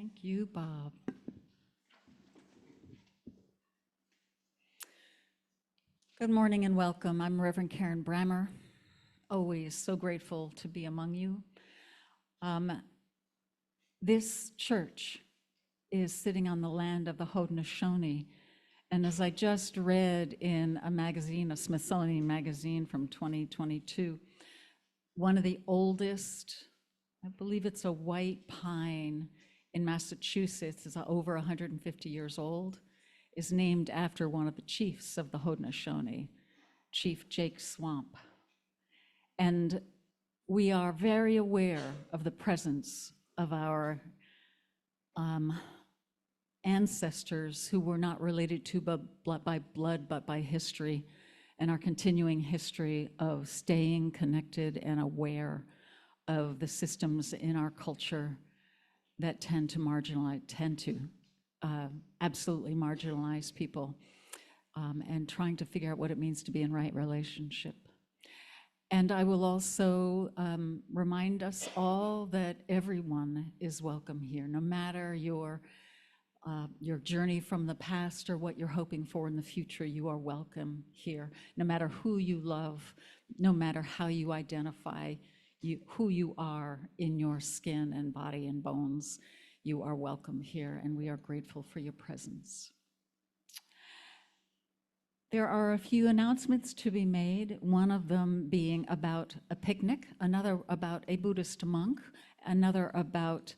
Thank you, Bob. Good morning and welcome. I'm Reverend Karen Brammer. Always so grateful to be among you. This church is sitting on the land of the Haudenosaunee. And as I just read in a magazine, a Smithsonian magazine from 2022, one of the oldest, I believe it's a white pine in Massachusetts, is over 150 years old, is named after one of the chiefs of the Haudenosaunee, Chief Jake Swamp. And we are very aware of the presence of our ancestors who were not related to by blood, but by history, and our continuing history of staying connected and aware of the systems in our culture that tend to absolutely marginalize people, and trying to figure out what it means to be in right relationship. And I will also remind us all that everyone is welcome here, no matter your journey from the past or what you're hoping for in the future. You are welcome here, no matter who you love, no matter how you identify, who you are in your skin and body and bones. You are welcome here, and we are grateful for your presence. There are a few announcements to be made, one of them being about a picnic, another about a Buddhist monk, another about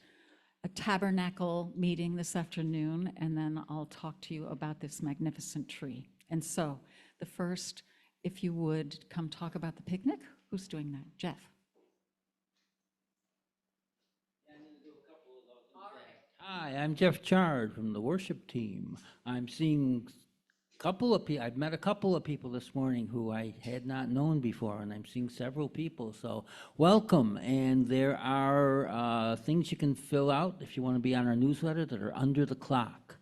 a tabernacle meeting this afternoon, and then I'll talk to you about this magnificent tree. And so the first, if you would come talk about the picnic. Who's doing that? Jeff. Hi, I'm Jeff Chard from the worship team. I'm seeing I've met a couple of people this morning who I had not known before, and I'm seeing several people, so welcome. And there are things you can fill out if you want to be on our newsletter that are under the clock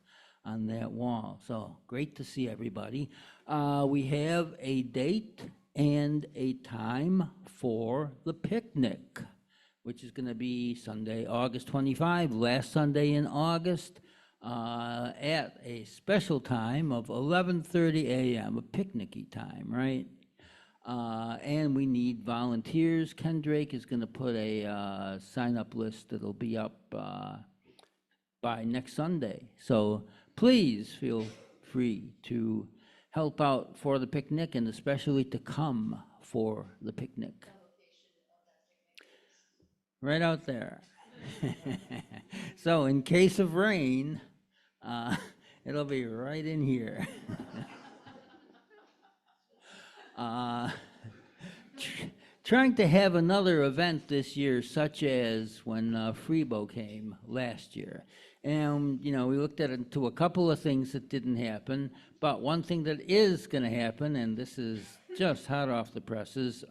on that wall. So great to see everybody. We have a date and a time for the picnic, which is going to be Sunday, August 25, last Sunday in August, at a special time of 11:30 a.m., a picnicky time, right? And we need volunteers. Ken Drake is going to put a sign-up list that'll be up by next Sunday. So please feel free to help out for the picnic, and especially to come for the picnic. Right out there. So in case of rain, it'll be right in here. Trying to have another event this year, such as when Freebo came last year. And, we looked into a couple of things that didn't happen, but one thing that is going to happen, and this is just hot off the presses,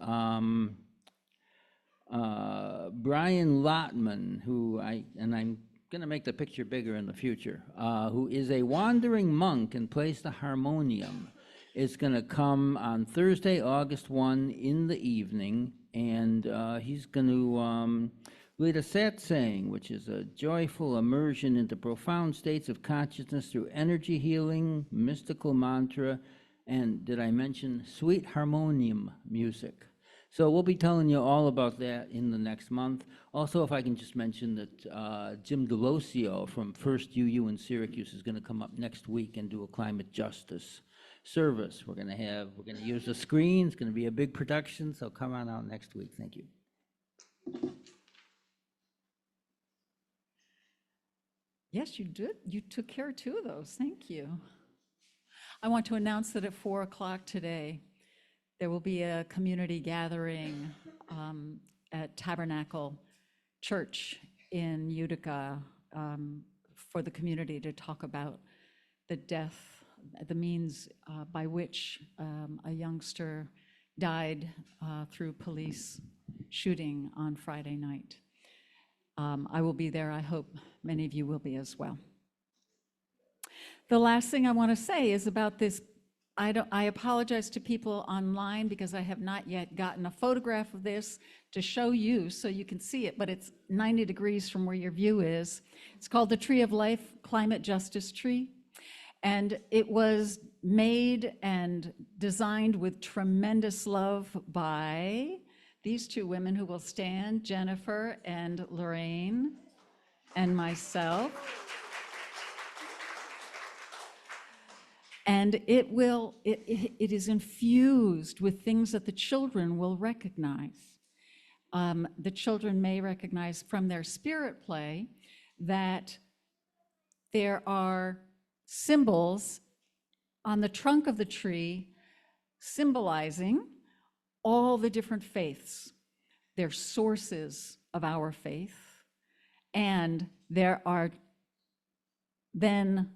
Brian Lotman, I'm going to make the picture bigger in the future, who is a wandering monk and plays the harmonium, is going to come on Thursday, August 1 in the evening, and he's going to lead a satsang, which is a joyful immersion into profound states of consciousness through energy healing, mystical mantra, and did I mention sweet harmonium music? So we'll be telling you all about that in the next month. Also, if I can just mention that Jim Delosio from First UU in Syracuse is going to come up next week and do a climate justice service. We're going to use the screen. It's going to be a big production, so come on out next week. Thank you. Yes, you did. You took care of two of those. Thank you. I want to announce that at 4 o'clock today, there will be a community gathering at Tabernacle Church in Utica for the community to talk about the death, the means by which a youngster died through police shooting on Friday night. I will be there. I hope many of you will be as well. The last thing I want to say is about this I apologize to people online because I have not yet gotten a photograph of this to show you so you can see it, but it's 90 degrees from where your view is. It's called the Tree of Life Climate Justice Tree. And it was made and designed with tremendous love by these two women who will stand, Jennifer and Lorraine, and myself. And it is infused with things that the children will recognize. The children may recognize from their spirit play that there are symbols on the trunk of the tree symbolizing all the different faiths. They're sources of our faith. And there are then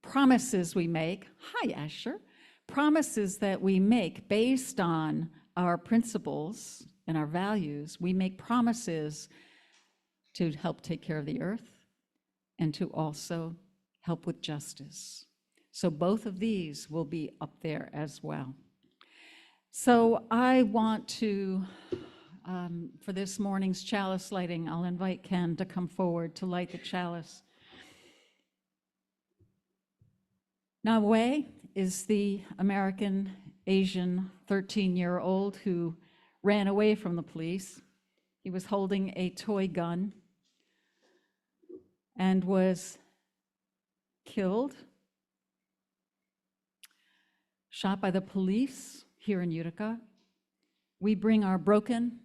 promises we make, hi Asher, promises that we make based on our principles and our values. We make promises to help take care of the earth and to also help with justice. So both of these will be up there as well. So I want to, for this morning's chalice lighting, I'll invite Ken to come forward to light the chalice. Na Wei is the American Asian 13-year-old who ran away from the police. He was holding a toy gun and was killed, shot by the police here in Utica. We bring our broken,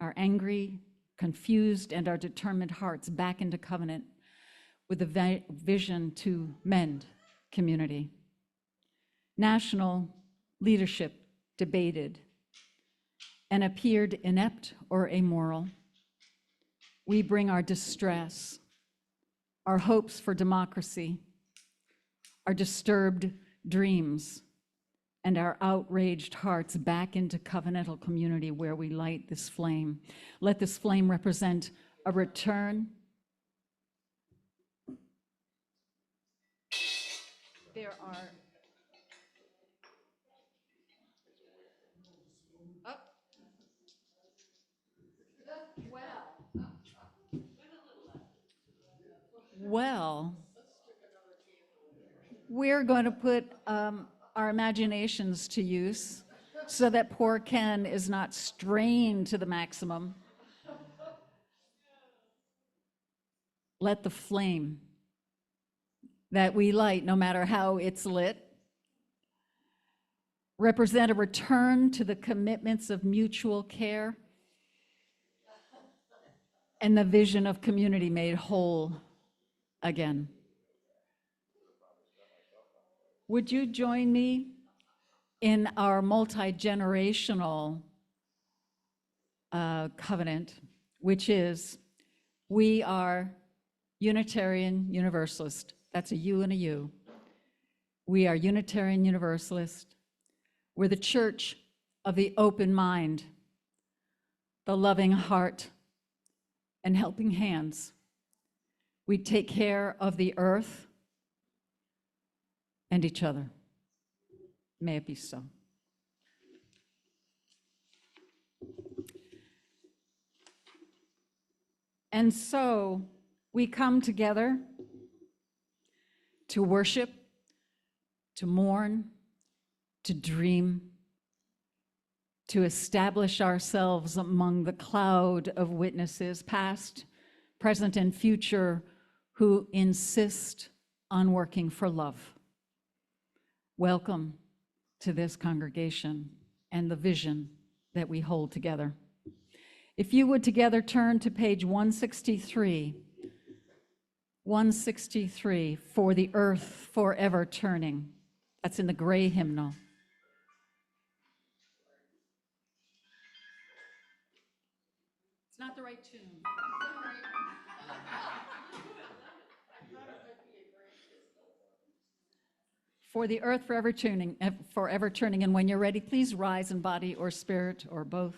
our angry, confused, and our determined hearts back into covenant with the vision to mend community. National leadership debated and appeared inept or amoral. We bring our distress, our hopes for democracy, our disturbed dreams, and our outraged hearts back into covenantal community where we light this flame. Let this flame represent a return. There are well, we're going to put our imaginations to use so that poor Ken is not strained to the maximum. Let the flame that we light, no matter how it's lit, represent a return to the commitments of mutual care and the vision of community made whole again. Would you join me in our multi-generational covenant, which is we are Unitarian Universalist. That's a U and a U. We are Unitarian Universalist. We're the church of the open mind, the loving heart, and helping hands. We take care of the earth and each other. May it be so. And so we come together to worship, to mourn, to dream, to establish ourselves among the cloud of witnesses, past, present, and future, who insist on working for love. Welcome to this congregation and the vision that we hold together. If you would together turn to page 163, 163, For the Earth Forever Turning. That's in the gray hymnal. It's not the right tune. For the earth forever turning, and when you're ready, please rise in body or spirit or both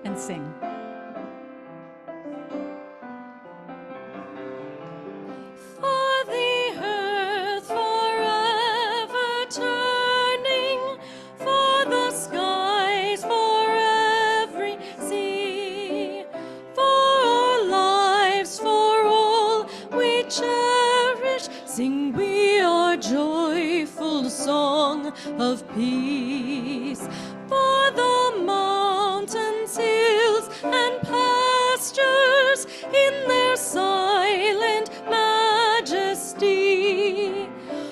and sing. For the earth forever turning, sing we our joyful song of peace. For the mountains, hills, and pastures in their silent majesty,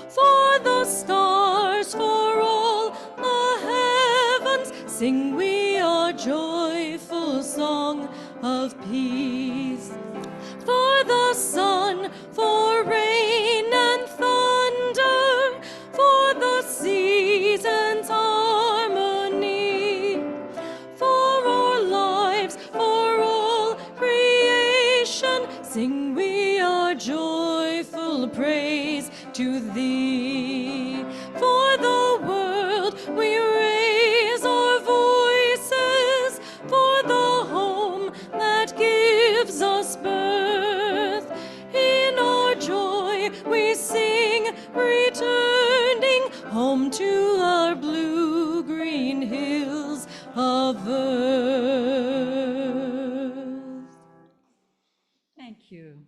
for the stars, for all the heavens, sing we our joyful song of peace. For the sun, for rain and thunder, for the seasons' harmony, for our lives, for all creation, sing we our joyful praise to thee. For the world we raise our voices, for the home that gives us birth. In our joy we sing, returning home to our blue-green hills of earth. Thank you.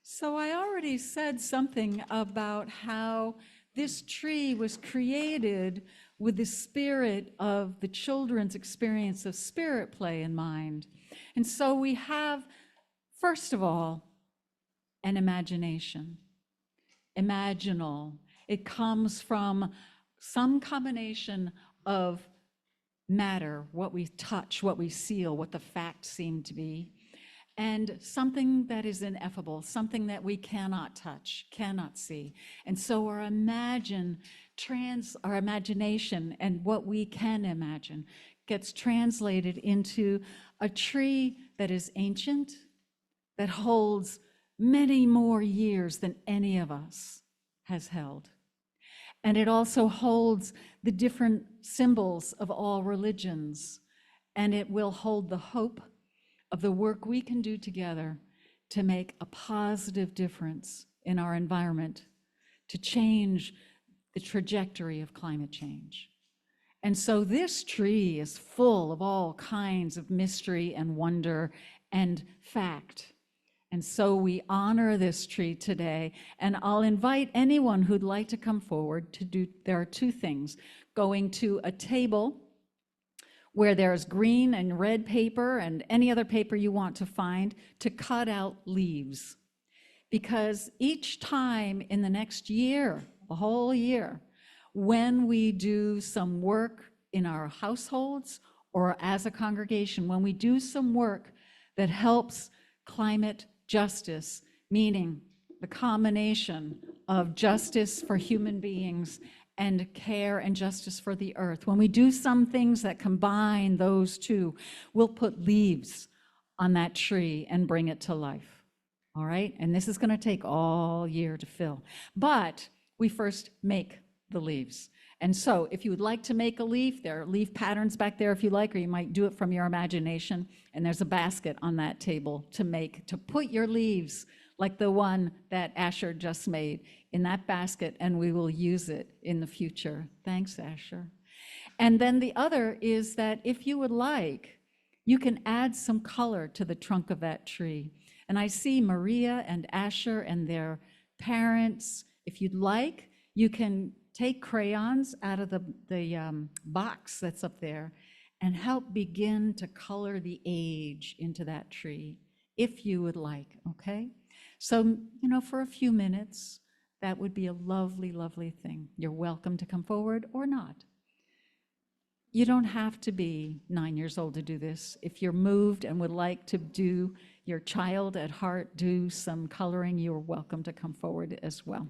So I already said something about how this tree was created with the spirit of the children's experience of spirit play in mind. And so we have, first of all, an imagination. Imaginal. It comes from some combination of matter, what we touch, what we seal, what the facts seem to be, and something that is ineffable, something that we cannot touch, cannot see. And so our imagination and what we can imagine gets translated into a tree that is ancient, that holds many more years than any of us has held. And it also holds the different symbols of all religions, and it will hold the hope of the work we can do together to make a positive difference in our environment, to change the trajectory of climate change. And so this tree is full of all kinds of mystery and wonder and fact. And so we honor this tree today, and I'll invite anyone who'd like to come forward to do, there are two things, going to a table where there's green and red paper and any other paper you want to find to cut out leaves. Because each time in the next year, a whole year, when we do some work in our households or as a congregation, when we do some work that helps climate justice, meaning the combination of justice for human beings and care and justice for the earth. When we do some things that combine those two, we'll put leaves on that tree and bring it to life, all right? And this is gonna take all year to fill. But we first make the leaves. And so if you would like to make a leaf, there are leaf patterns back there if you like, or you might do it from your imagination. And there's a basket on that table to put your leaves, like the one that Asher just made, in that basket, and we will use it in the future. Thanks, Asher. And then the other is that if you would like, you can add some color to the trunk of that tree. And I see Maria and Asher and their parents. If you'd like, you can take crayons out of the box that's up there and help begin to color the age into that tree, if you would like, okay? So, for a few minutes, that would be a lovely, lovely thing. You're welcome to come forward or not. You don't have to be 9 years old to do this. If you're moved and would like to do your child at heart, do some coloring, you're welcome to come forward as well.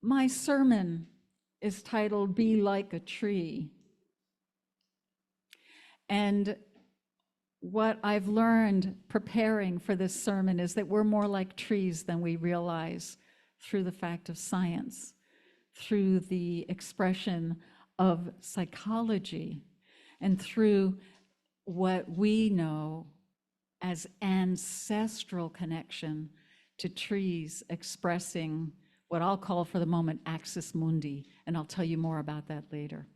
My sermon is titled, Be Like a Tree. And what I've learned preparing for this sermon is that we're more like trees than we realize through the fact of science, through the expression of psychology, and through what we know as ancestral connection to trees expressing what I'll call for the moment axis mundi, and I'll tell you more about that later.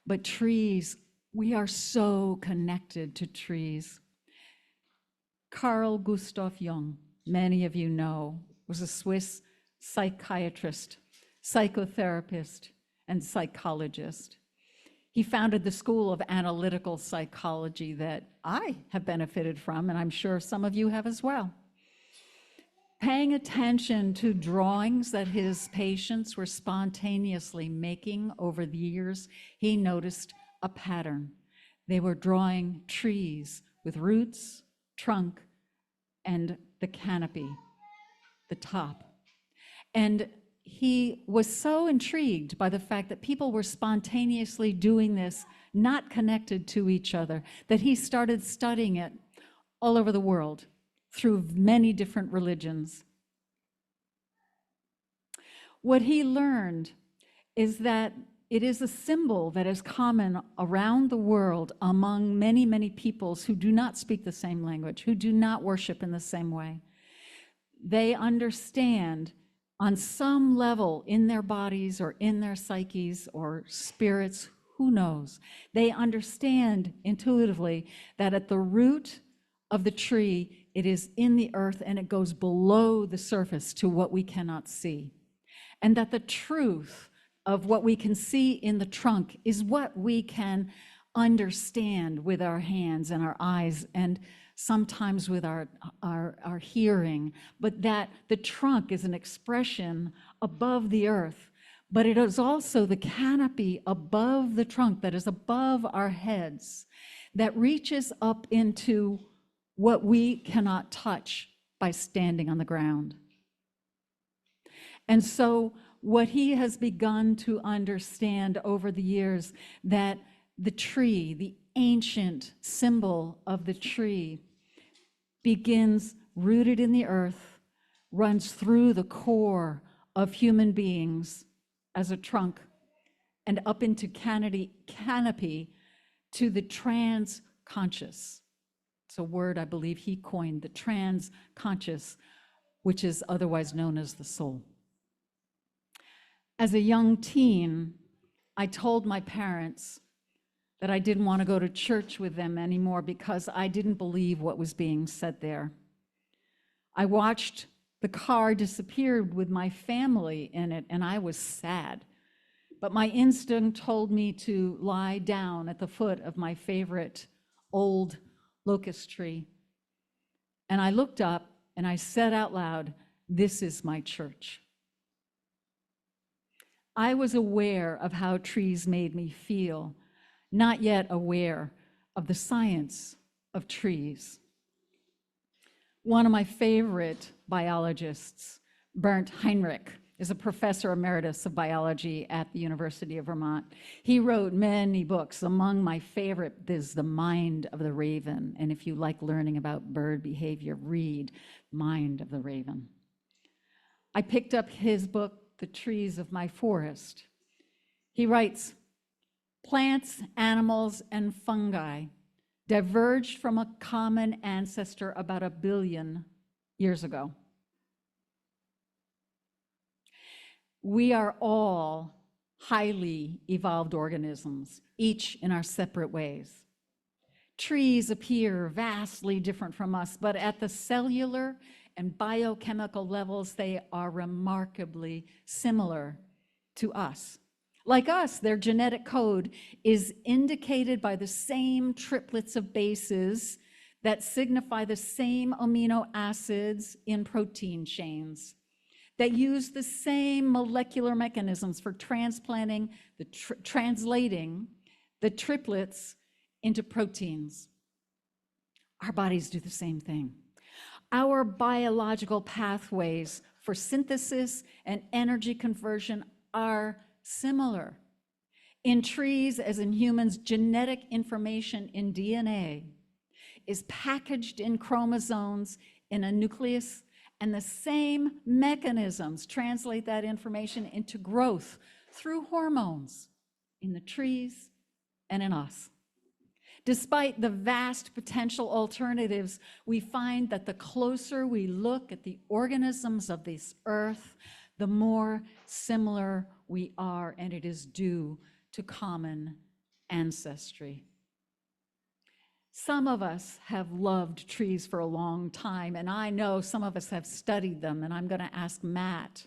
But trees, we are so connected to trees. Carl Gustav Jung, many of you know, was a Swiss psychiatrist, psychotherapist, and psychologist. He founded the school of analytical psychology that I have benefited from, and I'm sure some of you have as well. Paying attention to drawings that his patients were spontaneously making over the years, he noticed a pattern. They were drawing trees with roots, trunk, and the canopy, the top. And he was so intrigued by the fact that people were spontaneously doing this, not connected to each other, that he started studying it all over the world through many different religions. What he learned is that it is a symbol that is common around the world among many, many peoples who do not speak the same language, who do not worship in the same way. They understand on some level in their bodies or in their psyches or spirits, who knows? They understand intuitively that at the root of the tree, it is in the earth and it goes below the surface to what we cannot see. And that the truth of what we can see in the trunk is what we can understand with our hands and our eyes and sometimes with our hearing, but that the trunk is an expression above the earth, but it is also the canopy above the trunk that is above our heads that reaches up into what we cannot touch by standing on the ground. And so what he has begun to understand over the years, that the tree, the ancient symbol of the tree, begins rooted in the earth, runs through the core of human beings as a trunk, and up into canopy to the trans-conscious. It's a word I believe he coined, the trans-conscious, which is otherwise known as the soul. As a young teen, I told my parents that I didn't want to go to church with them anymore because I didn't believe what was being said there. I watched the car disappear with my family in it, and I was sad. But my instinct told me to lie down at the foot of my favorite old locust tree. And I looked up and I said out loud, "This is my church." I was aware of how trees made me feel, not yet aware of the science of trees. One of my favorite biologists, Bernd Heinrich, is a professor emeritus of biology at the University of Vermont. He wrote many books. Among my favorite is The Mind of the Raven. And if you like learning about bird behavior, read Mind of the Raven. I picked up his book, The Trees of My Forest. He writes, plants, animals, and fungi diverged from a common ancestor about 1 billion years ago. We are all highly evolved organisms, each in our separate ways. Trees appear vastly different from us, but at the cellular and biochemical levels, they are remarkably similar to us. Like us, their genetic code is indicated by the same triplets of bases that signify the same amino acids in protein chains, that use the same molecular mechanisms for translating the triplets into proteins. Our bodies do the same thing. Our biological pathways for synthesis and energy conversion are similar. In trees, as in humans, genetic information in DNA is packaged in chromosomes in a nucleus, and the same mechanisms translate that information into growth through hormones in the trees and in us. Despite the vast potential alternatives, we find that the closer we look at the organisms of this earth, the more similar we are, and it is due to common ancestry. Some of us have loved trees for a long time, and I know some of us have studied them, and I'm going to ask Matt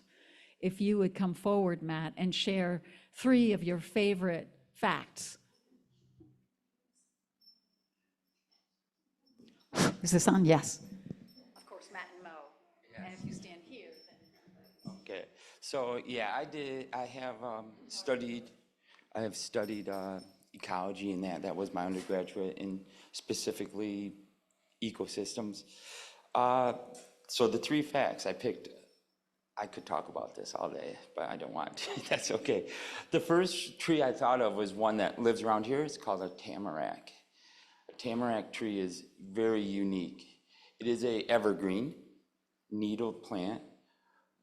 if you would come forward, Matt, and share 3 of your favorite facts. Is this on? Yes. Of course, Matt and Mo. And if you stand here, then. Okay, so yeah, I have studied ecology and that was my undergraduate in specifically ecosystems. So the 3 facts I picked, I could talk about this all day, but I don't want to. That's okay. The first tree I thought of was one that lives around here. It's called a tamarack. A tamarack tree is very unique. It is a evergreen, needled plant,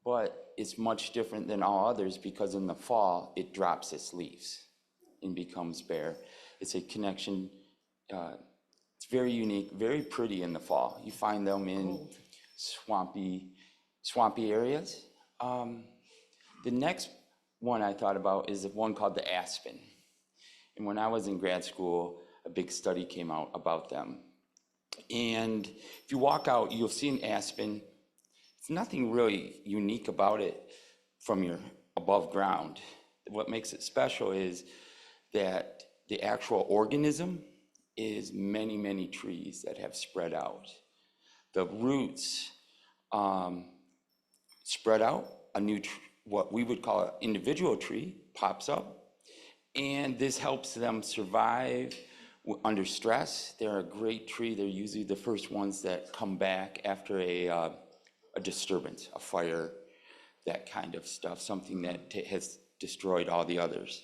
but it's much different than all others because in the fall, it drops its leaves and becomes bare. It's a connection, it's very unique, very pretty in the fall. You find them in swampy areas. The next one I thought about is one called the aspen. And when I was in grad school, a big study came out about them. And if you walk out, you'll see an aspen. It's nothing really unique about it from your above ground. What makes it special is that the actual organism is many, many trees that have spread out. The roots spread out, a new, what we would call an individual tree pops up, and this helps them survive under stress. They're a great tree. They're usually the first ones that come back after a disturbance, a fire, that kind of stuff, something that has destroyed all the others.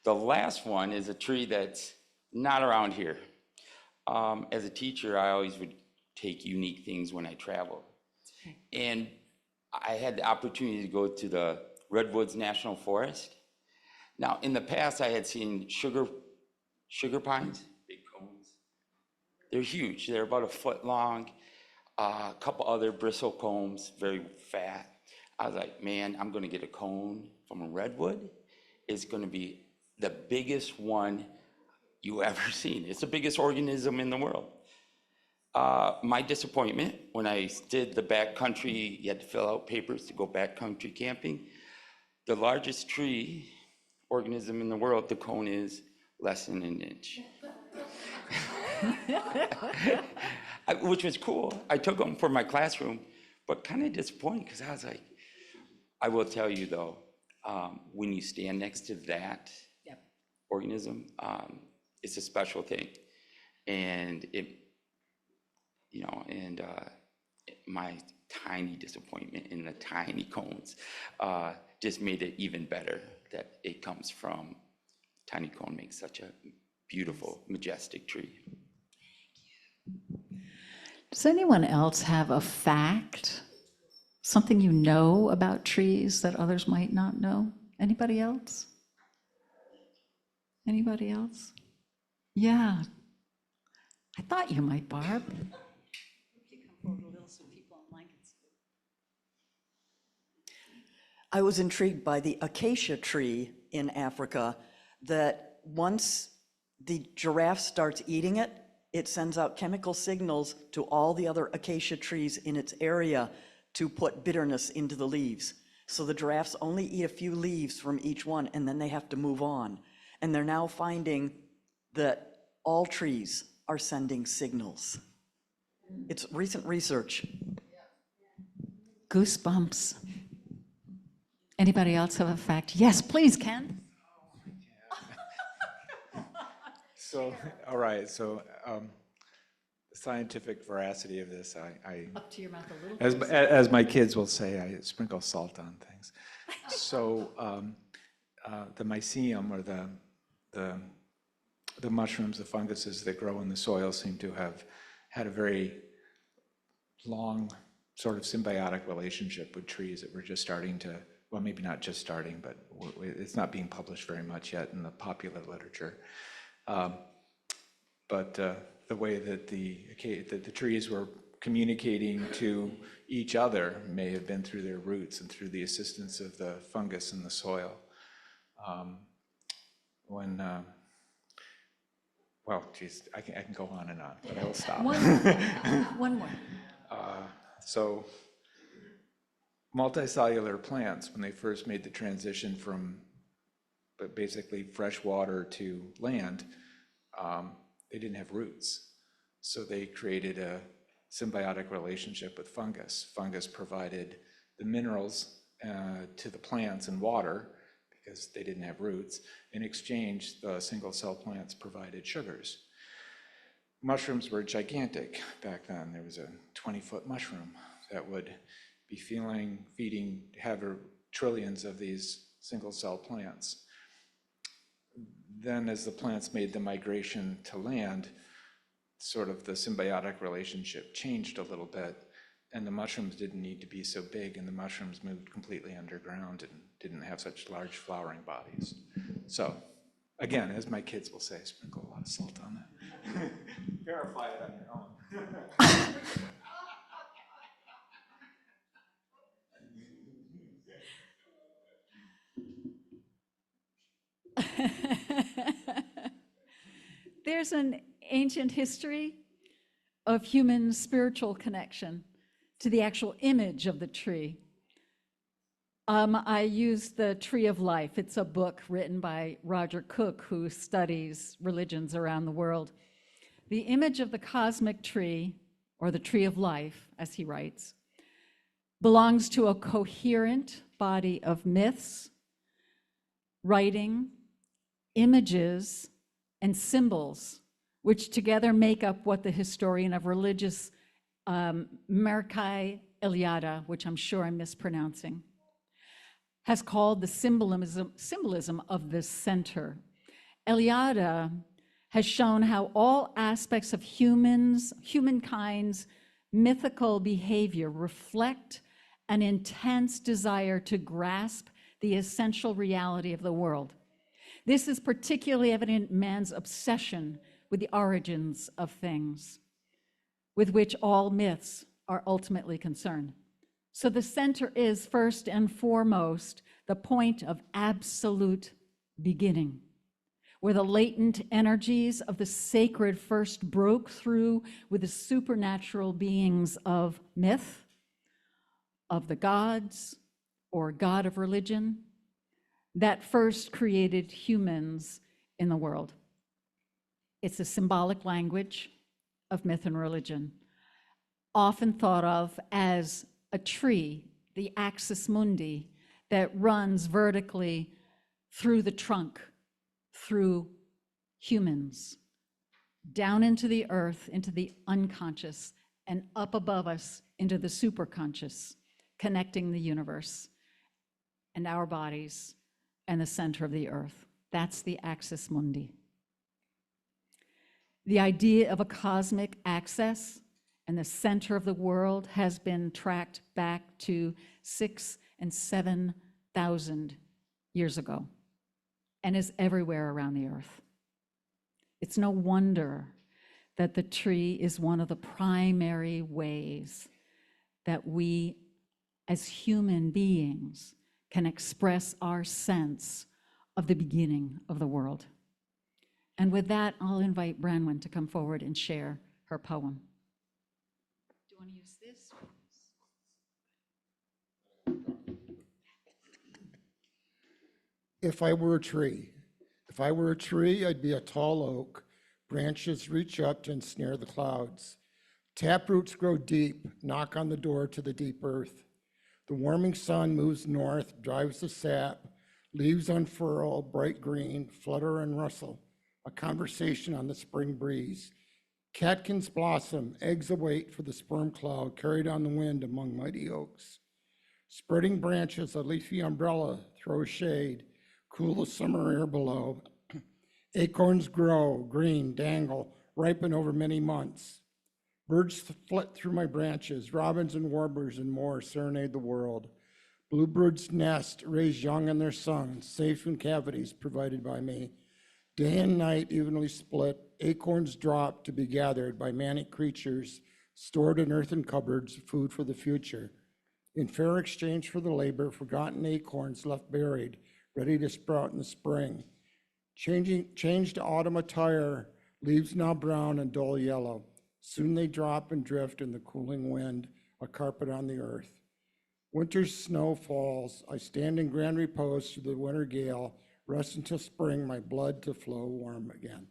The last one is a tree that's not around here. As a teacher, I always would take unique things when I traveled. And I had the opportunity to go to the Redwoods National Forest. Now, in the past, I had seen sugar pines, big cones. They're huge. They're about 1 foot long. A couple other bristlecombs, very fat. I was like, man, I'm going to get a cone from a redwood. It's going to be the biggest one you ever seen. It's the biggest organism in the world. My disappointment when I did the backcountry, you had to fill out papers to go backcountry camping. The largest tree organism in the world, the cone is less than an inch. Which was cool. I took them for my classroom, but kind of disappointed because I was like, I will tell you though, when you stand next to that organism, it's a special thing. And my tiny disappointment in the tiny cones just made it even better that it comes from, tiny cone makes such a beautiful, majestic tree. Does anyone else have a fact? Something you know about trees that others might not know? Anybody else? Anybody else? Yeah. I thought you might, Barb. If you come forward a little so people online can see. I was intrigued by the acacia tree in Africa, that once the giraffe starts eating it, it sends out chemical signals to all the other acacia trees in its area to put bitterness into the leaves. So the giraffes only eat a few leaves from each one, and then they have to move on. And they're now finding that all trees are sending signals. It's recent research. Goosebumps. Anybody else have a fact? Yes, please, Ken. So, all right, so the scientific veracity of this, Up to your mouth a little. as my kids will say, I sprinkle salt on things. So the mycelium, or the mushrooms, the funguses that grow in the soil, seem to have had a very long sort of symbiotic relationship with trees that we're just starting to, well, maybe not just starting, but it's not being published very much yet in the popular literature. But the way that the trees were communicating to each other may have been through their roots and through the assistance of the fungus in the soil. When well, geez, I can go on and on, but I will stop. One more. So multicellular plants, when they first made the transition from basically fresh water to land, they didn't have roots. So they created a symbiotic relationship with fungus. Fungus provided the minerals to the plants and water because they didn't have roots. In exchange, the single-cell plants provided sugars. Mushrooms were gigantic back then. There was a 20-foot mushroom that would be feeding, have trillions of these single-cell plants. Then as the plants made the migration to land, sort of the symbiotic relationship changed a little bit, and the mushrooms didn't need to be so big, and the mushrooms moved completely underground and didn't have such large flowering bodies. So, again, as my kids will say, sprinkle a lot of salt on that. Verify it on your own. There's an ancient history of human spiritual connection to the actual image of the tree. I used the Tree of Life. It's a book written by Roger Cook, who studies religions around the world. The image of the cosmic tree, or the Tree of Life, as he writes, belongs to a coherent body of myths, writing, images, and symbols, which together make up what the historian of religious Mircea Eliade, which I'm sure I'm mispronouncing, has called the symbolism of the center. Eliade has shown how all aspects of humankind's mythical behavior reflect an intense desire to grasp the essential reality of the world. This is particularly evident in man's obsession with the origins of things, with which all myths are ultimately concerned. So the center is first and foremost the point of absolute beginning, where the latent energies of the sacred first broke through with the supernatural beings of myth, of the gods, or god of religion, that first created humans in the world. It's a symbolic language of myth and religion, often thought of as a tree, the axis mundi, that runs vertically through the trunk, through humans, down into the earth, into the unconscious, and up above us into the superconscious, connecting the universe and our bodies and the center of the earth. That's the axis mundi. The idea of a cosmic axis and the center of the world has been tracked back to 6,000 and 7,000 years ago and is everywhere around the earth. It's no wonder that the tree is one of the primary ways that we as human beings can express our sense of the beginning of the world. And with that, I'll invite Branwen to come forward and share her poem. Do you want to use this? If I were a tree, I'd be a tall oak. Branches reach up to ensnare the clouds. Taproots grow deep, knock on the door to the deep earth. The warming sun moves north, drives the sap, leaves unfurl, bright green, flutter and rustle, a conversation on the spring breeze. Catkins blossom, eggs await for the sperm cloud carried on the wind among mighty oaks. Spreading branches, a leafy umbrella, throw shade, cool the summer air below. Acorns grow, green, dangle, ripen over many months. Birds flit through my branches, robins and warblers and more serenade the world. Bluebirds nest, raise young in their songs, safe in cavities provided by me. Day and night evenly split, acorns drop to be gathered by manic creatures, stored in earthen cupboards, food for the future. In fair exchange for the labor, forgotten acorns left buried, ready to sprout in the spring. Changed autumn attire, Leaves now brown and dull yellow. Soon they drop and drift in the cooling wind, a carpet on the earth. Winter's snow falls. I stand in grand repose through the winter gale, rest until spring, my blood to flow warm again.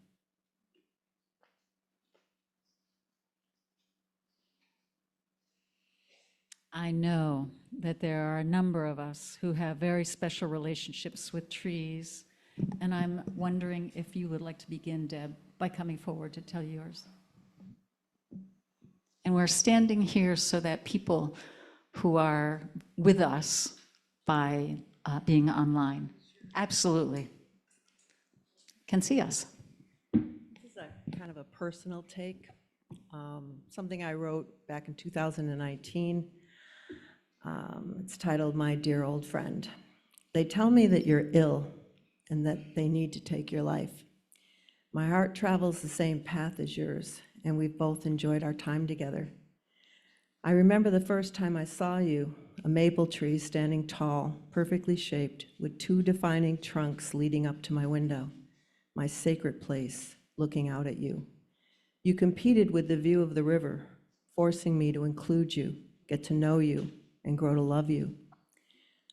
I know that there are a number of us who have very special relationships with trees, and I'm wondering if you would like to begin, Deb, by coming forward to tell yours. And we're standing here so that people who are with us by being online absolutely can see us. This is a kind of a personal take, something I wrote back in 2019. It's titled, My Dear Old Friend. They tell me that you're ill and that they need to take your life. My heart travels the same path as yours, and we've both enjoyed our time together. I remember the first time I saw you, a maple tree standing tall, perfectly shaped, with two defining trunks leading up to my window, my sacred place, looking out at you. You competed with the view of the river, forcing me to include you, get to know you, and grow to love you.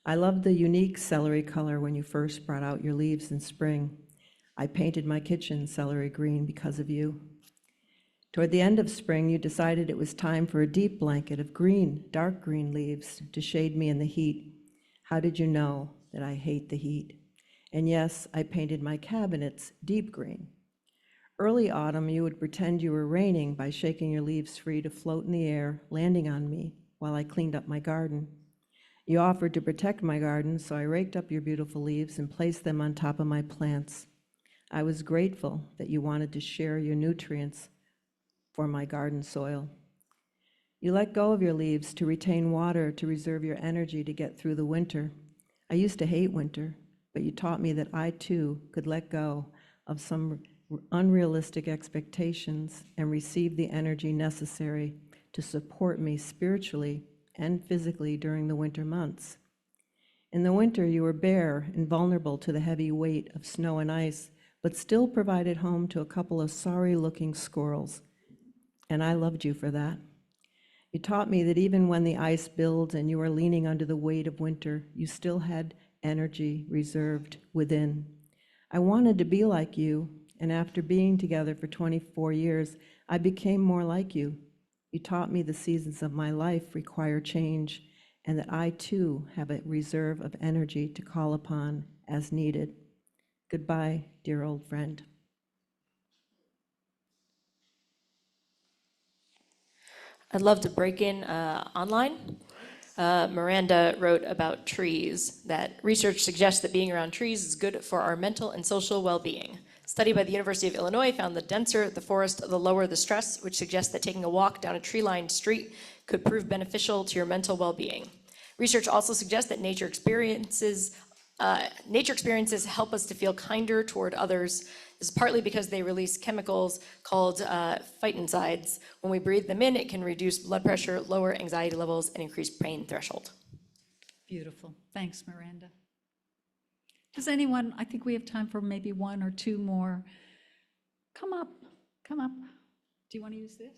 I loved the unique celery color when you first brought out your leaves in spring. I painted my kitchen celery green because of you. Toward the end of spring, you decided it was time for a deep blanket of green, dark green leaves to shade me in the heat. How did you know that I hate the heat? And yes, I painted my cabinets deep green. Early autumn, you would pretend you were raining by shaking your leaves free to float in the air, landing on me while I cleaned up my garden. You offered to protect my garden, so I raked up your beautiful leaves and placed them on top of my plants. I was grateful that you wanted to share your nutrients for my garden soil. You let go of your leaves to retain water, to reserve your energy to get through the winter. I used to hate winter, but you taught me that I too could let go of some unrealistic expectations and receive the energy necessary to support me spiritually and physically during the winter months. In the winter, you were bare and vulnerable to the heavy weight of snow and ice, but still provided home to a couple of sorry-looking squirrels, and I loved you for that. You taught me that even when the ice builds and you are leaning under the weight of winter, you still had energy reserved within. I wanted to be like you, and after being together for 24 years, I became more like you. You taught me the seasons of my life require change, and that I too have a reserve of energy to call upon as needed. Goodbye, dear old friend. I'd love to break in online. Miranda wrote about trees, that research suggests that being around trees is good for our mental and social well-being. Study by the University of Illinois found the denser the forest, the lower the stress, which suggests that taking a walk down a tree-lined street could prove beneficial to your mental well-being. Research also suggests that nature experiences help us to feel kinder toward others. This is partly because they release chemicals called phytoncides. When we breathe them in, it can reduce blood pressure, lower anxiety levels, and increase pain threshold. Beautiful. Thanks, Miranda. Does anyone, I think we have time for maybe one or two more. Come up, come up. Do you want to use this?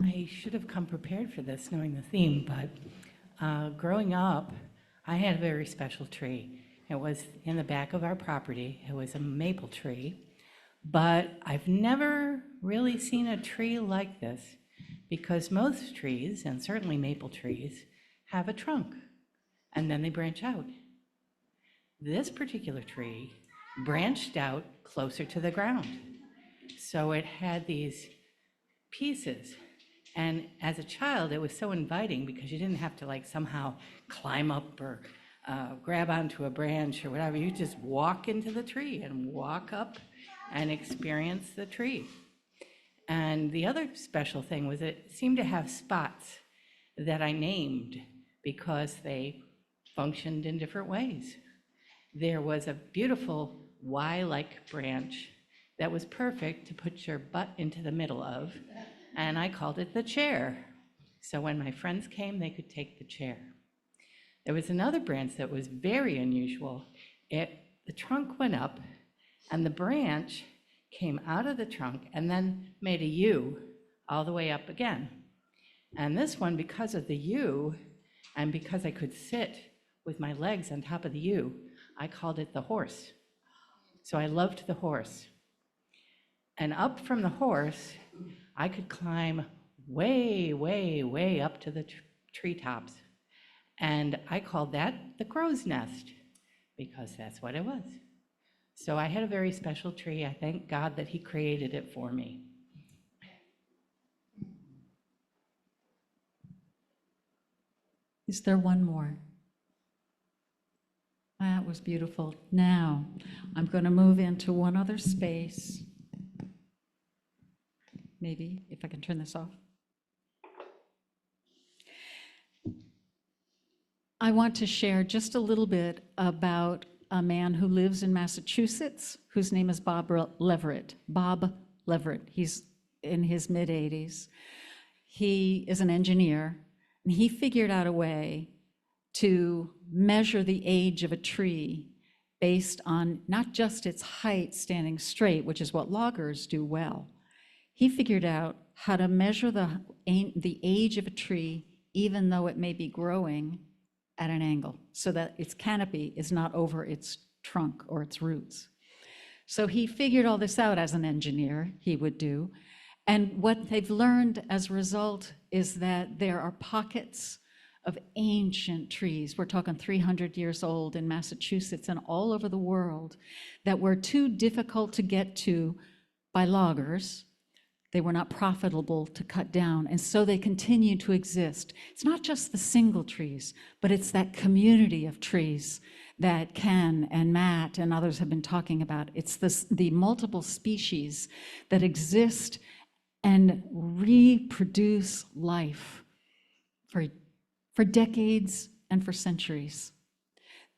I should have come prepared for this, knowing the theme, but growing up, I had a very special tree. It was in the back of our property. It was a maple tree, but I've never really seen a tree like this, because most trees, and certainly maple trees, have a trunk, and then they branch out. This particular tree branched out closer to the ground. So it had these pieces. And as a child, it was so inviting because you didn't have to like somehow climb up or grab onto a branch or whatever. You just walk into the tree and walk up and experience the tree. And the other special thing was it seemed to have spots that I named because they functioned in different ways. There was a beautiful Y-like branch that was perfect to put your butt into the middle of, and I called it the chair. So when my friends came, they could take the chair. There was another branch that was very unusual, the trunk went up and the branch came out of the trunk and then made a U all the way up again. And this one, because of the U, and because I could sit with my legs on top of the U, I called it the horse. So I loved the horse. And up from the horse, I could climb way, way, way up to the treetops. And I called that the crow's nest, because that's what it was. So I had a very special tree. I thank God that he created it for me. Is there one more? That was beautiful. Now, I'm going to move into one other space. Maybe, if I can turn this off. I want to share just a little bit about a man who lives in Massachusetts, whose name is Bob Leverett. Bob Leverett. He's in his mid-80s. He is an engineer, and he figured out a way to measure the age of a tree based on not just its height standing straight, which is what loggers do well. He figured out how to measure the age of a tree, even though it may be growing at an angle, so that its canopy is not over its trunk or its roots. So he figured all this out as an engineer, he would do. And what they've learned as a result is that there are pockets of ancient trees, we're talking 300 years old in Massachusetts and all over the world, that were too difficult to get to by loggers. They were not profitable to cut down, and so they continue to exist. It's not just the single trees, but it's that community of trees that Ken and Matt and others have been talking about. It's the multiple species that exist and reproduce life for decades and for centuries.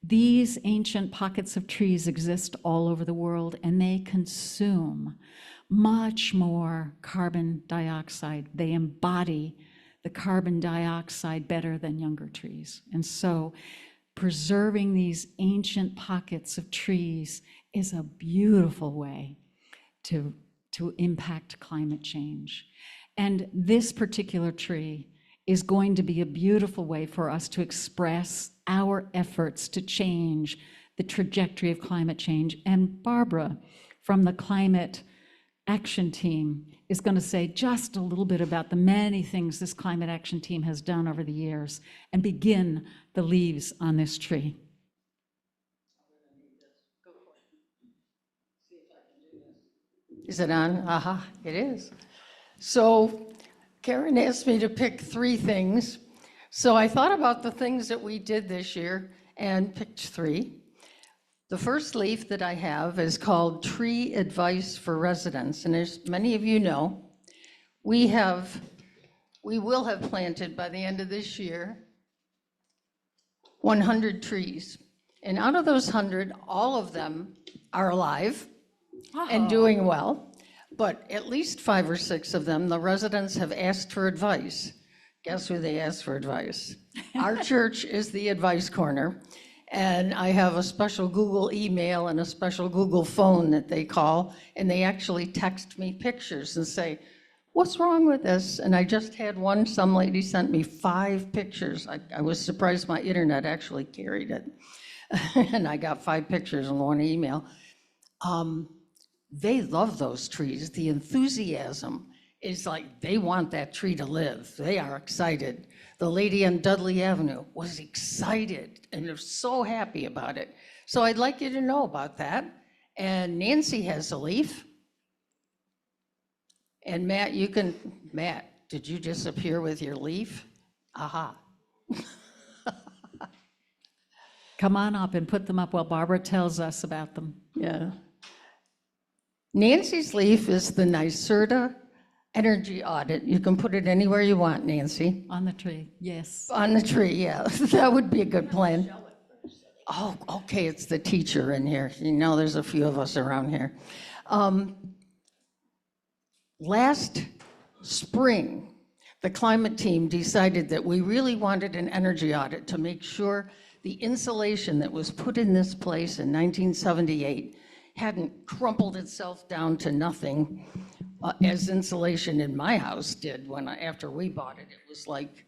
These ancient pockets of trees exist all over the world, and they consume much more carbon dioxide. They embody the carbon dioxide better than younger trees. And so preserving these ancient pockets of trees is a beautiful way to impact climate change. And this particular tree is going to be a beautiful way for us to express our efforts to change the trajectory of climate change. And Barbara from the Climate Action Team is going to say just a little bit about the many things this Climate Action Team has done over the years and begin the leaves on this tree. Is it on? Aha, it is. So Karen asked me to pick 3 things. So I thought about the things that we did this year and picked 3. The first leaf that I have is called Tree Advice for Residents. And as many of you know, we will have planted by the end of this year 100 trees. And out of those 100, all of them are alive and doing well. But at least 5 or 6 of them, the residents have asked for advice. Guess who they asked for advice? Our church is the advice corner. And I have a special Google email and a special Google phone that they call, and they actually text me pictures and say, what's wrong with this? And I just had one, some lady sent me 5 pictures. I was surprised my internet actually carried it. And I got 5 pictures in one email. They love those trees. The enthusiasm is like they want that tree to live. They are excited. The lady on Dudley Avenue was excited and was so happy about it. So I'd like you to know about that. And Nancy has a leaf. And Matt, did you disappear with your leaf? Aha. Come on up and put them up while Barbara tells us about them. Yeah. Nancy's leaf is the NYSERDA energy audit. You can put it anywhere you want, Nancy. On the tree, yes. On the tree, yeah. That would be a good plan. Oh, okay, it's the teacher in here. You know, there's a few of us around here. Last spring, the climate team decided that we really wanted an energy audit to make sure the insulation that was put in this place in 1978 hadn't crumpled itself down to nothing, as insulation in my house did after we bought it. It was like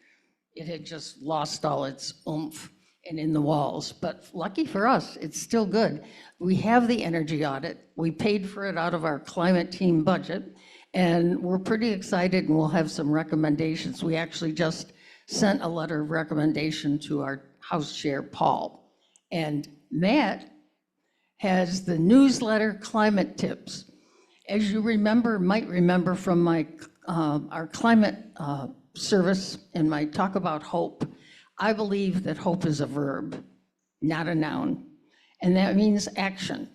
it had just lost all its oomph and in the walls. But lucky for us, it's still good. We have the energy audit. We paid for it out of our climate team budget, and we're pretty excited, and we'll have some recommendations. We actually just sent a letter of recommendation to our House Chair, Paul. And Matt has the newsletter Climate Tips. As you might remember from our climate service and my talk about hope, I believe that hope is a verb, not a noun, and that means action.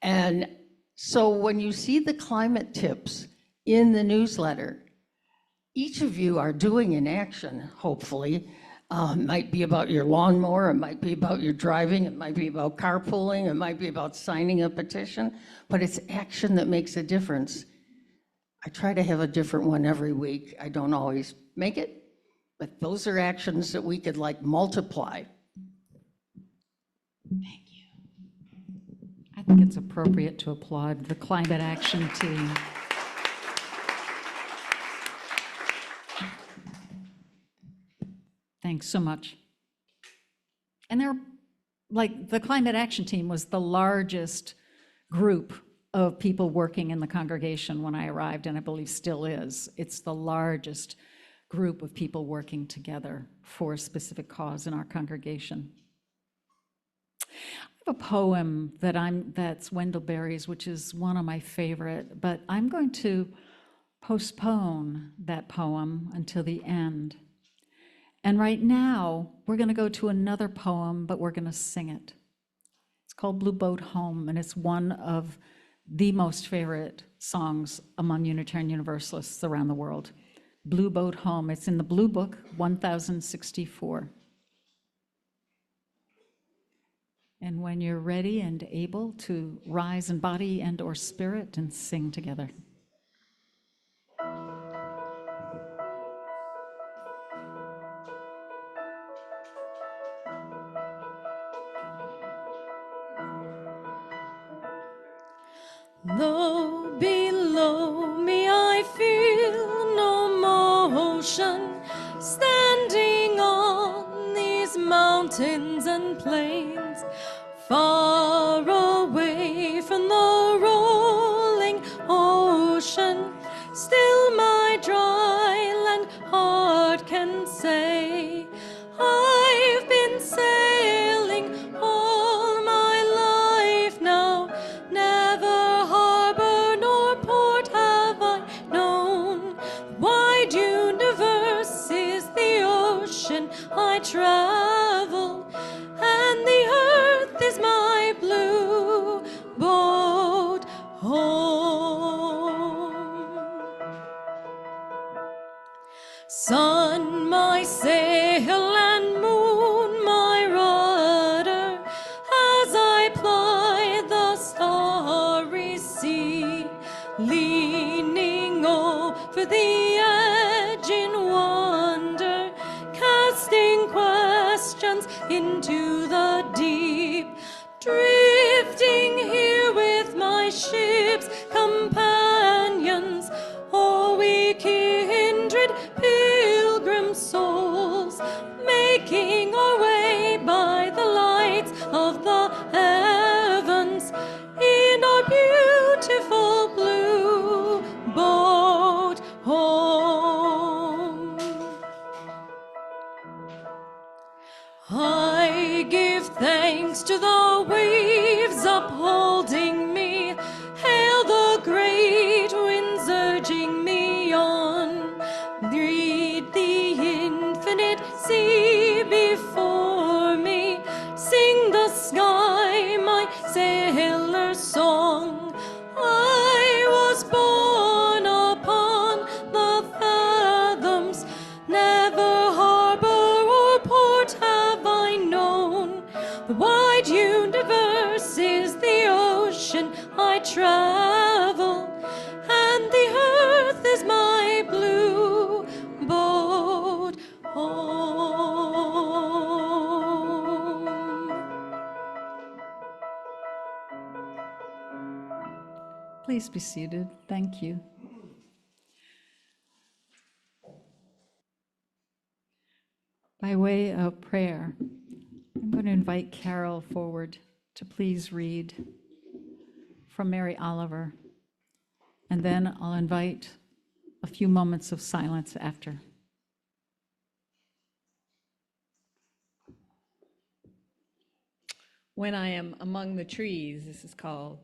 And so when you see the climate tips in the newsletter, each of you are doing an action, hopefully. It might be about your lawnmower, it might be about your driving, it might be about carpooling, it might be about signing a petition, but it's action that makes a difference. I try to have a different one every week. I don't always make it, but those are actions that we could like multiply. Thank you. I think it's appropriate to applaud the climate action team. Thanks so much. And the climate action team was the largest group of people working in the congregation when I arrived, and I believe still is. It's the largest group of people working together for a specific cause in our congregation. I have a poem that's Wendell Berry's, which is one of my favorite, but I'm going to postpone that poem until the end. And right now, we're going to go to another poem, but we're going to sing it. It's called Blue Boat Home, and it's one of the most favorite songs among Unitarian Universalists around the world. Blue Boat Home. It's in the Blue Book, 1064. And when you're ready and able to rise in body and or spirit and sing together. Low below me I feel no motion, standing on these mountains and plains, far away from the rolling ocean. Still my dry land heart can say, I've been sailing all my life now, never harbor nor port have I known. Wide universe is the ocean I travel, and the earth is my blue boat home. Sun, my sail, and moon, my rudder, as I ply the starry sea, leaning over the edge in wonder, casting questions into the deep, drifting here with my ship's companions, oh, we kindred pilgrim souls, making our way by the lights of the heavens in our beautiful blue boat home. I give thanks to the waves upholding me, hail the great Please be seated. Thank you. By way of prayer, I'm going to invite Carol forward to please read from Mary Oliver, and then I'll invite a few moments of silence after. When I am among the trees, this is called.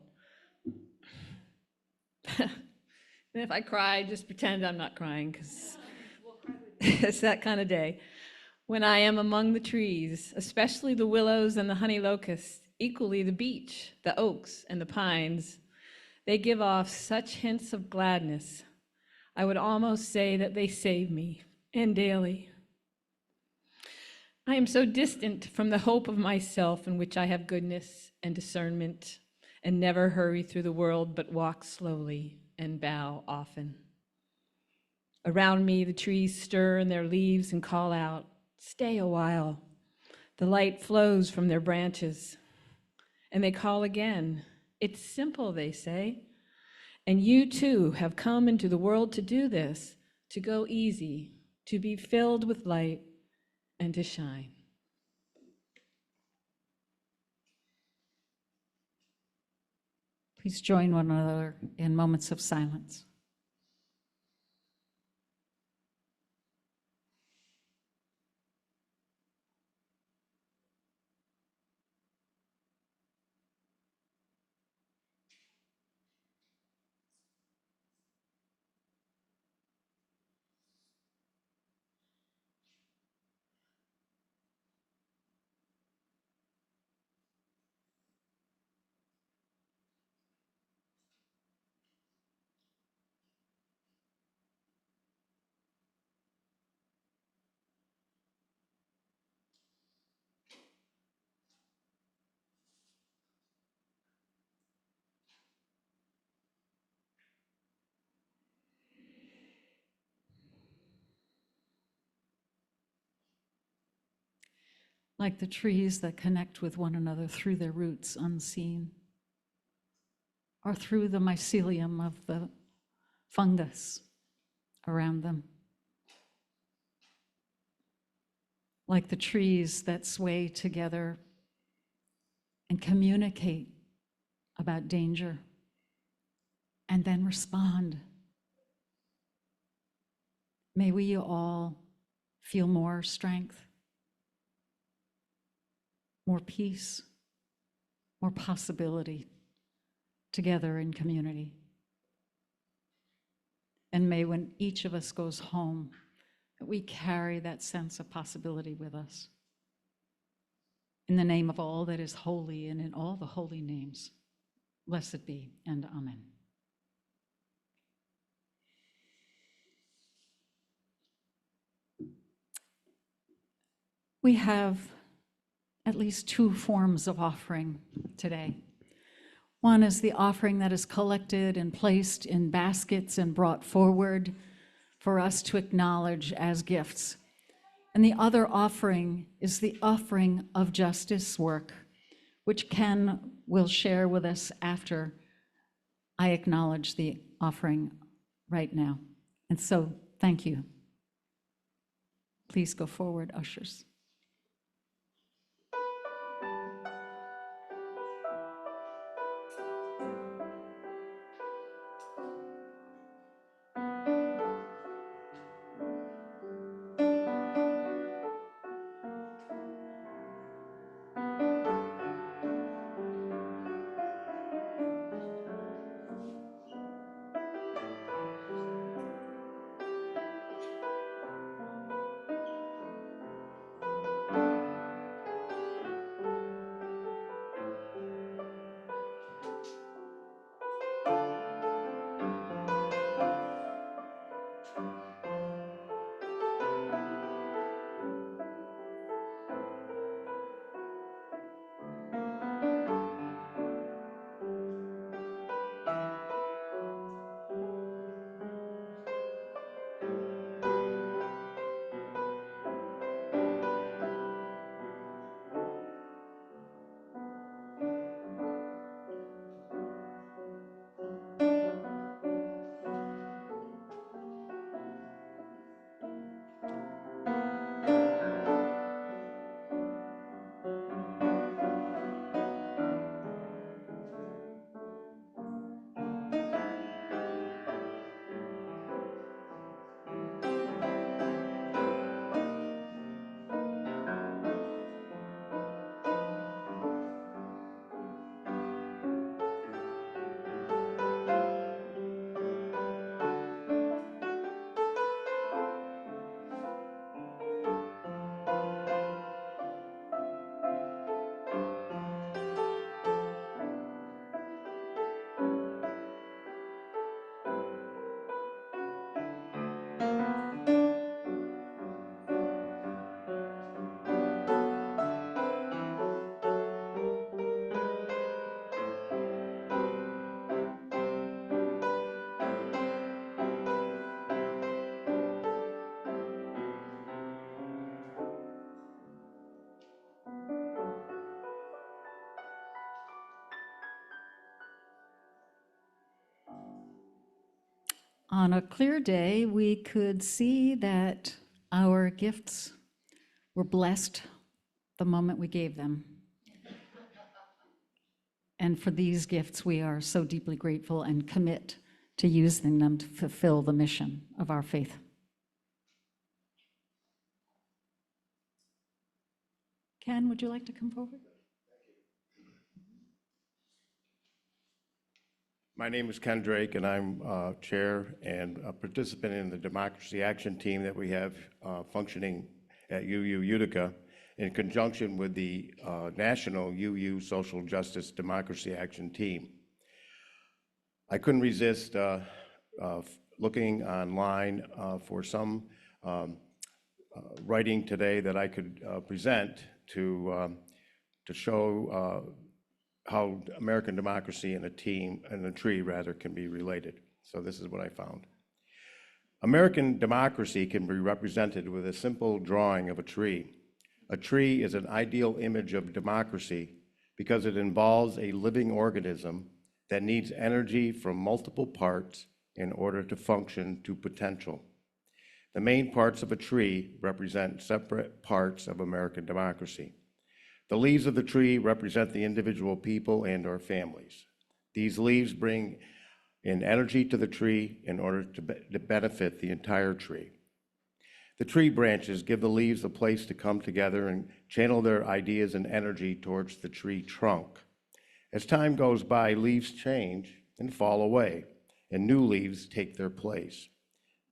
And if I cry, just pretend I'm not crying, because it's that kind of day. When I am among the trees, especially the willows and the honey locusts, equally the beech, the oaks, and the pines, they give off such hints of gladness. I would almost say that they save me, and daily. I am so distant from the hope of myself in which I have goodness and discernment, and never hurry through the world, but walk slowly and bow often. Around me, the trees stir in their leaves and call out, "Stay a while." The light flows from their branches, and they call again. "It's simple," they say. And you too have come into the world to do this, to go easy, to be filled with light, and to shine. Please join one another in moments of silence. Like the trees that connect with one another through their roots unseen, or through the mycelium of the fungus around them. Like the trees that sway together and communicate about danger and then respond. May we all feel more strength, more peace, more possibility together in community. And may when each of us goes home, that we carry that sense of possibility with us. In the name of all that is holy and in all the holy names, blessed be and amen. We have at least two forms of offering today. One is the offering that is collected and placed in baskets and brought forward for us to acknowledge as gifts. And the other offering is the offering of justice work, which Ken will share with us after I acknowledge the offering right now. And so, thank you. Please go forward, ushers. On a clear day, we could see that our gifts were blessed the moment we gave them. And for these gifts, we are so deeply grateful and commit to using them to fulfill the mission of our faith. Ken, would you like to come forward? My name is Ken Drake, and I'm chair and a participant in the Democracy Action Team that we have functioning at UU Utica in conjunction with the National UU Social Justice Democracy Action Team. I couldn't resist looking online for some writing today that I could present to show how American democracy and a tree rather can be related. So this is what I found. American democracy can be represented with a simple drawing of a tree. A tree is an ideal image of democracy because it involves a living organism that needs energy from multiple parts in order to function to potential. The main parts of a tree represent separate parts of American democracy. The leaves of the tree represent the individual people and/or families. These leaves bring in energy to the tree in order to benefit the entire tree. The tree branches give the leaves a place to come together and channel their ideas and energy towards the tree trunk. As time goes by, leaves change and fall away, and new leaves take their place.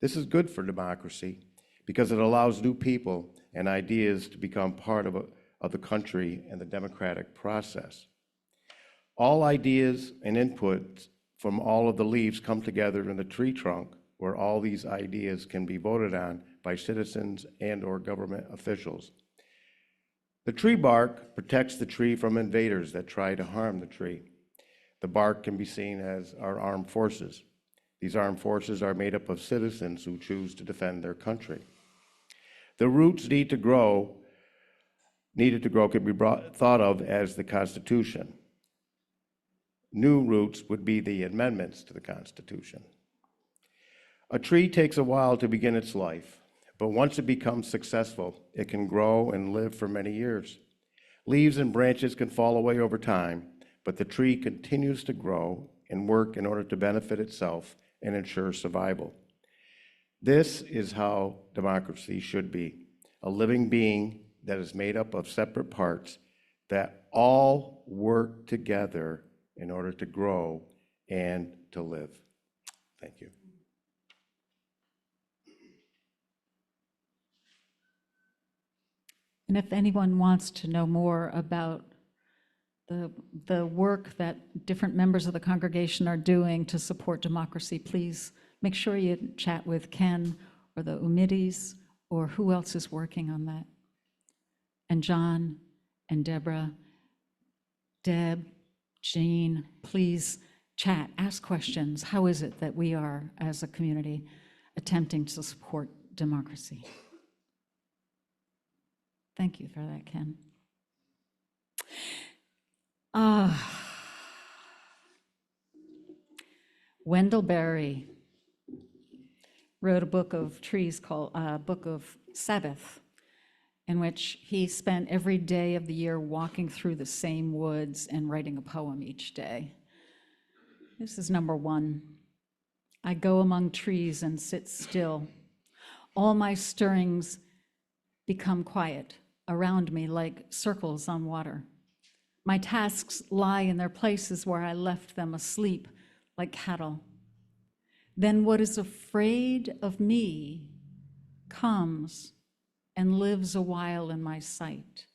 This is good for democracy because it allows new people and ideas to become part of the country and the democratic process. All ideas and inputs from all of the leaves come together in the tree trunk, where all these ideas can be voted on by citizens and/or government officials. The tree bark protects the tree from invaders that try to harm the tree. The bark can be seen as our armed forces. These armed forces are made up of citizens who choose to defend their country. The roots needed to grow could be thought of as the Constitution. New roots would be the amendments to the Constitution. A tree takes a while to begin its life, but once it becomes successful, it can grow and live for many years. Leaves and branches can fall away over time, but the tree continues to grow and work in order to benefit itself and ensure survival. This is how democracy should be, a living being that is made up of separate parts that all work together in order to grow and to live. Thank you. And if anyone wants to know more about the work that different members of the congregation are doing to support democracy, please make sure you chat with Ken or the Umidis or who else is working on that. And John and Deborah, Deb, Jean, please chat, ask questions. How is it that we are, as a community, attempting to support democracy? Thank you for that, Ken. Wendell Berry wrote a book of trees called Book of Sabbath, in which he spent every day of the year walking through the same woods and writing a poem each day. This is number 1. I go among trees and sit still. All my stirrings become quiet around me like circles on water. My tasks lie in their places where I left them asleep like cattle. Then what is afraid of me comes and lives a while in my sight.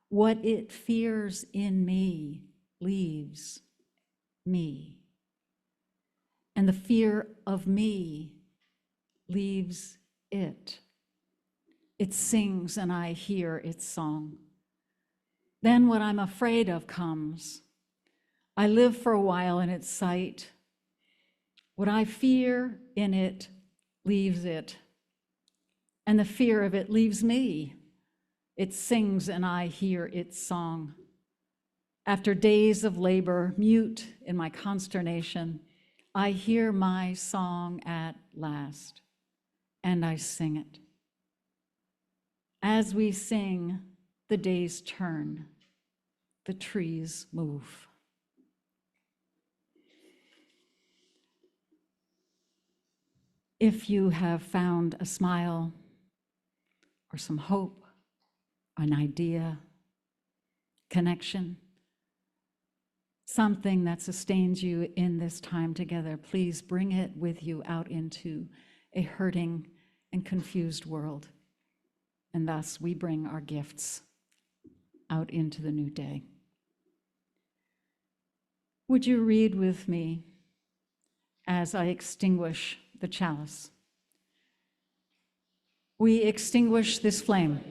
What it fears in me leaves me. And the fear of me leaves it. It sings and I hear its song. Then what I'm afraid of comes. I live for a while in its sight. What I fear in it leaves it. And the fear of it leaves me. It sings and I hear its song. After days of labor, mute in my consternation, I hear my song at last, and I sing it. As we sing, the days turn, the trees move. If you have found a smile or some hope, an idea, connection, something that sustains you in this time together, please bring it with you out into a hurting and confused world. And thus we bring our gifts out into the new day. Would you read with me as I extinguish the chalice? We extinguish this flame.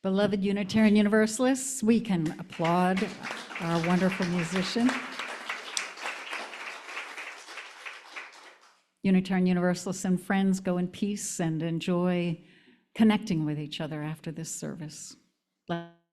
Beloved Unitarian Universalists, we can applaud our wonderful musician. Unitarian Universalists and friends, go in peace and enjoy connecting with each other after this service. Bless